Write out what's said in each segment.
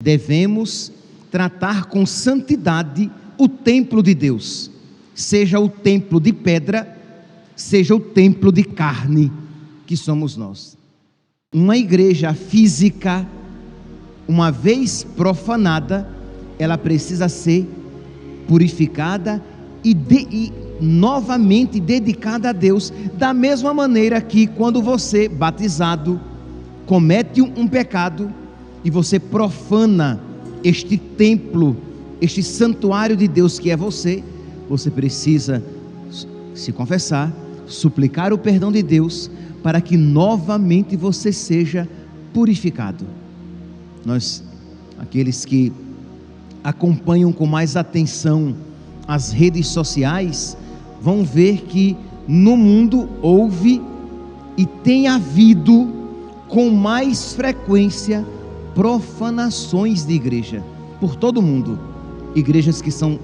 Devemos tratar com santidade o templo de Deus, seja o templo de pedra, seja o templo de carne, que somos nós. Uma igreja física, uma vez profanada, ela precisa ser purificada e novamente dedicada a Deus, da mesma maneira que quando você, batizado, comete um pecado e você profana este templo, este santuário de Deus que é você precisa se confessar, suplicar o perdão de Deus, para que novamente você seja purificado. Nós, aqueles que acompanham com mais atenção as redes sociais, vão ver que no mundo houve e tem havido com mais frequência profanações de igreja, por todo o mundo. Igrejas que são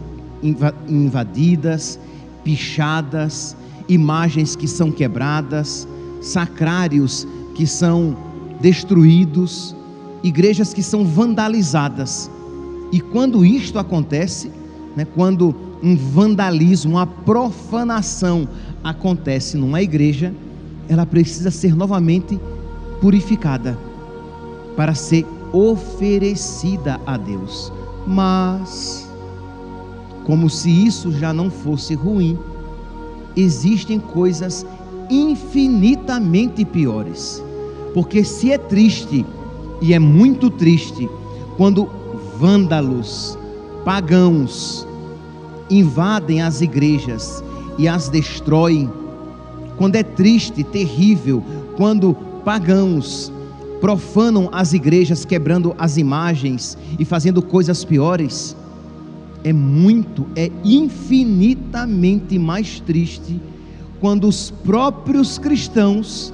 invadidas, pichadas, imagens que são quebradas, sacrários que são destruídos, igrejas que são vandalizadas. E quando isto acontece, quando um vandalismo, uma profanação acontece numa igreja, ela precisa ser novamente purificada para ser oferecida a Deus. Mas, como se isso já não fosse ruim, existem coisas infinitamente piores. Porque se é triste, e é muito triste, quando vândalos, pagãos, invadem as igrejas e as destroem, quando é triste, terrível, quando pagãos profanam as igrejas, quebrando as imagens e fazendo coisas piores, é infinitamente mais triste quando os próprios cristãos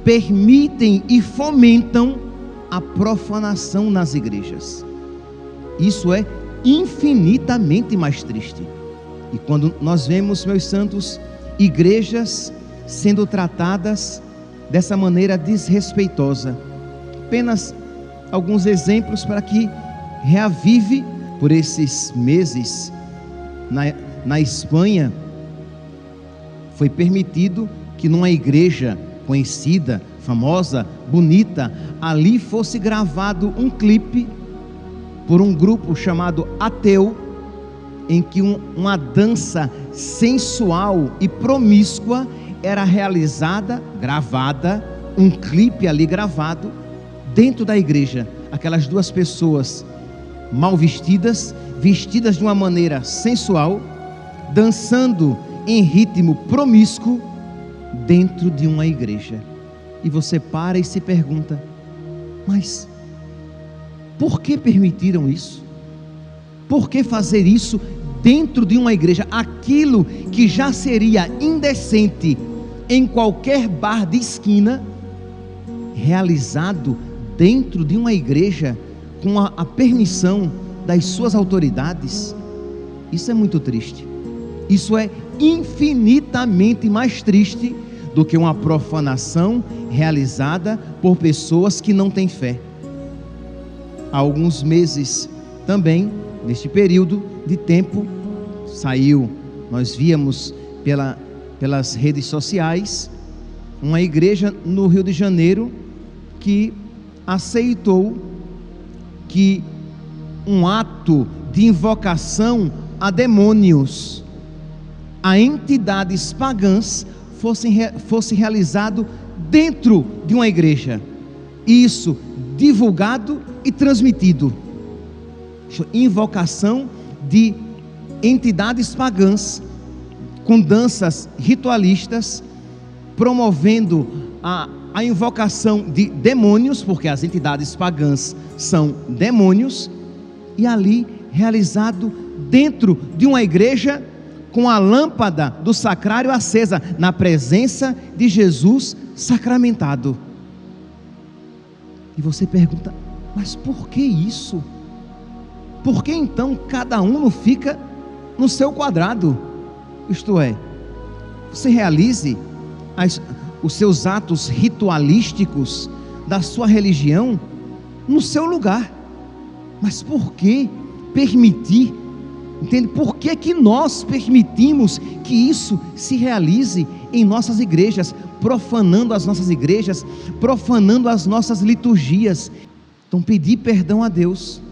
permitem e fomentam a profanação nas igrejas. Isso é infinitamente mais triste. E quando nós vemos, meus santos, igrejas sendo tratadas dessa maneira desrespeitosa, apenas alguns exemplos para que reavive. Por esses meses, na Espanha, foi permitido que numa igreja conhecida, famosa, bonita, ali fosse gravado um clipe por um grupo chamado Ateu, em que uma dança sensual e promíscua era realizada, gravada, um clipe ali gravado dentro da igreja. Aquelas duas pessoas mal vestidas, vestidas de uma maneira sensual, dançando em ritmo promíscuo dentro de uma igreja. E você para e se pergunta: mas por que permitiram isso? Por que fazer isso dentro de uma igreja? Aquilo que já seria indecente em qualquer bar de esquina, realizado dentro de uma igreja com a permissão das suas autoridades. Isso é muito triste. Isso é infinitamente mais triste do que uma profanação realizada por pessoas que não têm fé. Há alguns meses também, neste período de tempo, nós víamos pelas redes sociais, uma igreja no Rio de Janeiro que aceitou que um ato de invocação a demônios, a entidades pagãs, fosse realizado dentro de uma igreja. Isso divulgado e transmitido. Invocação de entidades pagãs com danças ritualistas, promovendo a invocação de demônios, porque as entidades pagãs são demônios, e ali realizado dentro de uma igreja, com a lâmpada do sacrário acesa, na presença de Jesus sacramentado. E você pergunta: mas por que isso? Por que então cada um não fica no seu quadrado? Isto é, você realize os seus atos ritualísticos da sua religião no seu lugar. Mas por que permitir? Entende? Por que nós permitimos que isso se realize em nossas igrejas, profanando as nossas igrejas, profanando as nossas liturgias? Então, pedir perdão a Deus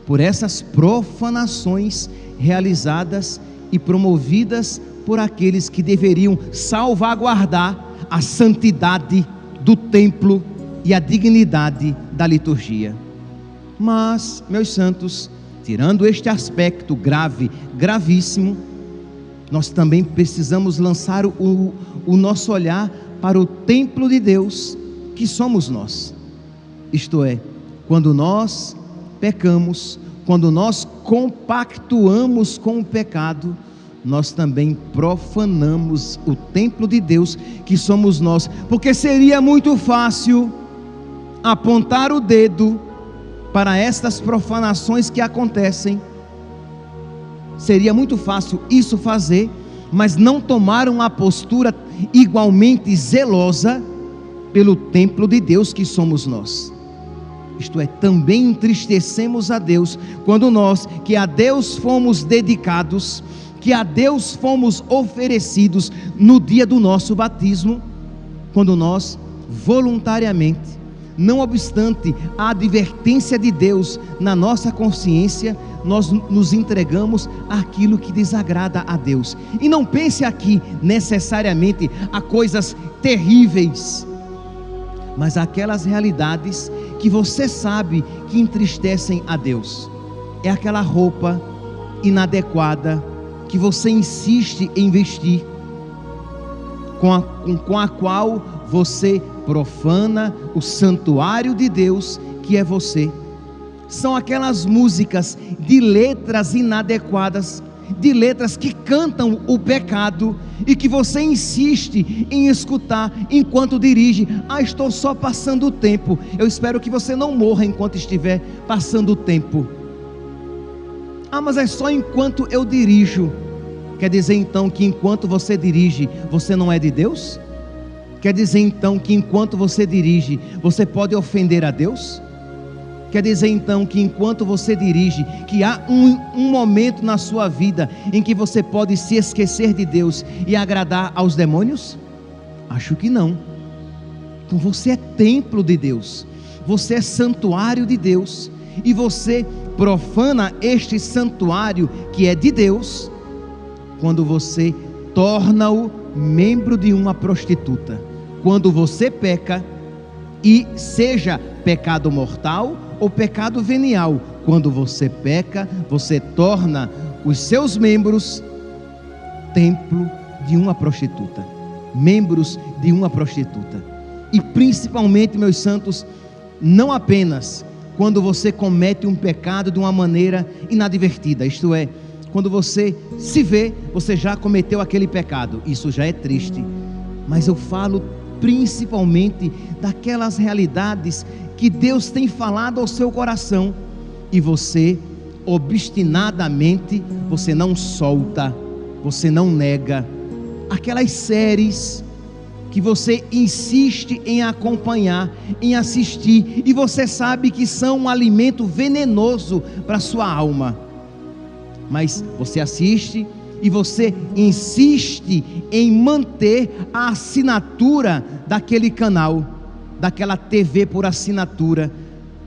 por essas profanações realizadas e promovidas por aqueles que deveriam salvaguardar a santidade do templo e a dignidade da liturgia. Mas, meus santos, tirando este aspecto grave, gravíssimo, nós também precisamos lançar o nosso olhar para o templo de Deus, que somos nós. Isto é, quando nós pecamos, quando nós compactuamos com o pecado, nós também profanamos o templo de Deus, que somos nós, porque seria muito fácil apontar o dedo para estas profanações que acontecem. Seria muito fácil isso fazer, mas não tomar uma postura igualmente zelosa pelo templo de Deus que somos nós. Isto é, também entristecemos a Deus quando nós, que a Deus fomos dedicados, que a Deus fomos oferecidos no dia do nosso batismo, quando nós voluntariamente, não obstante a advertência de Deus na nossa consciência, nós nos entregamos àquilo que desagrada a Deus. E não pense aqui necessariamente a coisas terríveis, mas aquelas realidades que você sabe que entristecem a Deus. É aquela roupa inadequada que você insiste em vestir, com a qual você profana o santuário de Deus que é você. São aquelas músicas de letras inadequadas, de letras que cantam o pecado e que você insiste em escutar enquanto dirige. Estou só passando o tempo. Eu espero que você não morra enquanto estiver passando o tempo. Mas é só enquanto eu dirijo. Quer dizer então que enquanto você dirige, você não é de Deus? Quer dizer então que enquanto você dirige, você pode ofender a Deus? Quer dizer então que enquanto você dirige, que há um momento na sua vida em que você pode se esquecer de Deus e agradar aos demônios? Acho que não. Então você é templo de Deus, você é santuário de Deus, e você profana este santuário que é de Deus, quando você torna-o membro de uma prostituta. Quando você peca, e seja pecado mortal ou pecado venial, quando você peca, você torna os seus membros templo de uma prostituta, membros de uma prostituta. E principalmente, meus santos, não apenas quando você comete um pecado de uma maneira inadvertida, isto é, quando você se vê, você já cometeu aquele pecado, isso já é triste. Mas eu falo principalmente daquelas realidades que Deus tem falado ao seu coração, e você obstinadamente, você não solta, você não nega. Aquelas séries que você insiste em acompanhar, em assistir, e você sabe que são um alimento venenoso para a sua alma, mas você assiste e você insiste em manter a assinatura daquele canal, daquela TV por assinatura,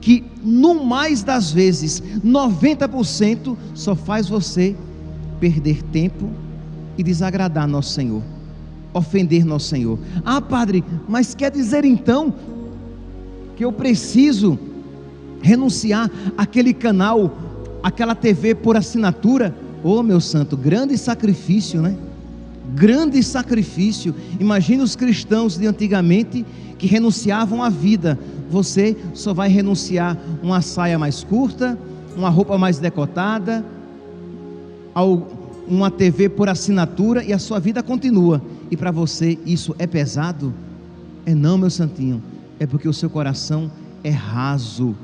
que no mais das vezes, 90% só faz você perder tempo e desagradar nosso Senhor, ofender nosso Senhor. Padre, mas quer dizer então que eu preciso renunciar àquele canal, aquela TV por assinatura? Meu santo, grande sacrifício, né? Grande sacrifício. Imagina os cristãos de antigamente que renunciavam à vida. Você só vai renunciar uma saia mais curta, uma roupa mais decotada, uma TV por assinatura, e a sua vida continua. E para você isso é pesado? Não, meu santinho, é porque o seu coração é raso.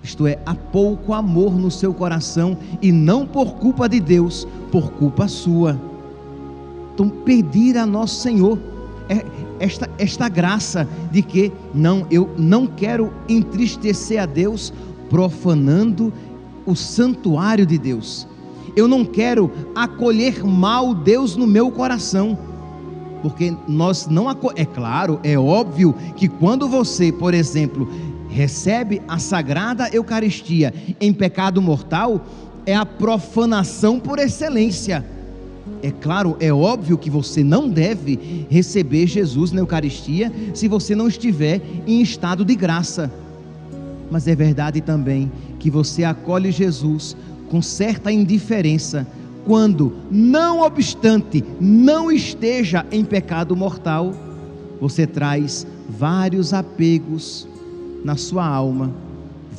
Isto é, há pouco amor no seu coração, e não por culpa de Deus, por culpa sua. Então, pedir a nosso Senhor esta graça de que eu não quero entristecer a Deus profanando o santuário de Deus. Eu não quero acolher mal Deus no meu coração, porque nós não é claro, é óbvio que quando você, por exemplo, recebe a Sagrada Eucaristia em pecado mortal, é a profanação por excelência. É claro, é óbvio que você não deve receber Jesus na Eucaristia se você não estiver em estado de graça. Mas é verdade também que você acolhe Jesus com certa indiferença quando, não obstante, não esteja em pecado mortal. Você traz vários apegos na sua alma,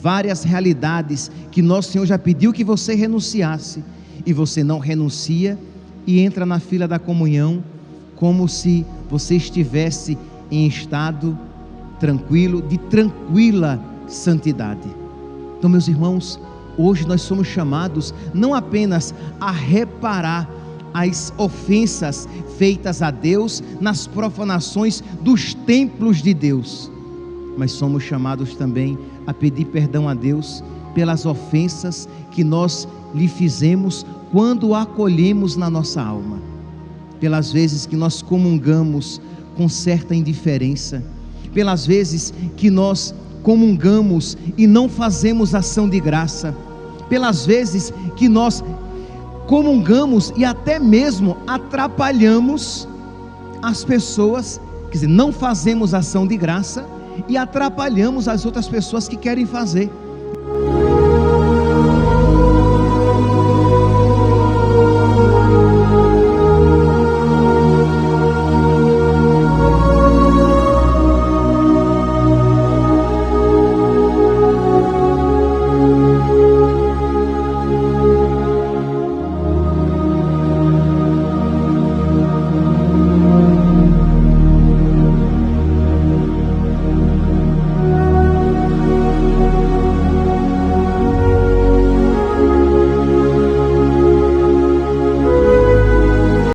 várias realidades que nosso Senhor já pediu que você renunciasse, e você não renuncia e entra na fila da comunhão como se você estivesse em estado tranquilo, de tranquila santidade. Então, meus irmãos, hoje nós somos chamados não apenas a reparar as ofensas feitas a Deus nas profanações dos templos de Deus, mas somos chamados também a pedir perdão a Deus pelas ofensas que nós lhe fizemos quando o acolhemos na nossa alma, pelas vezes que nós comungamos com certa indiferença, pelas vezes que nós comungamos e não fazemos ação de graça, pelas vezes que nós comungamos e até mesmo atrapalhamos as pessoas, quer dizer, não fazemos ação de graça e atrapalhamos as outras pessoas que querem fazer.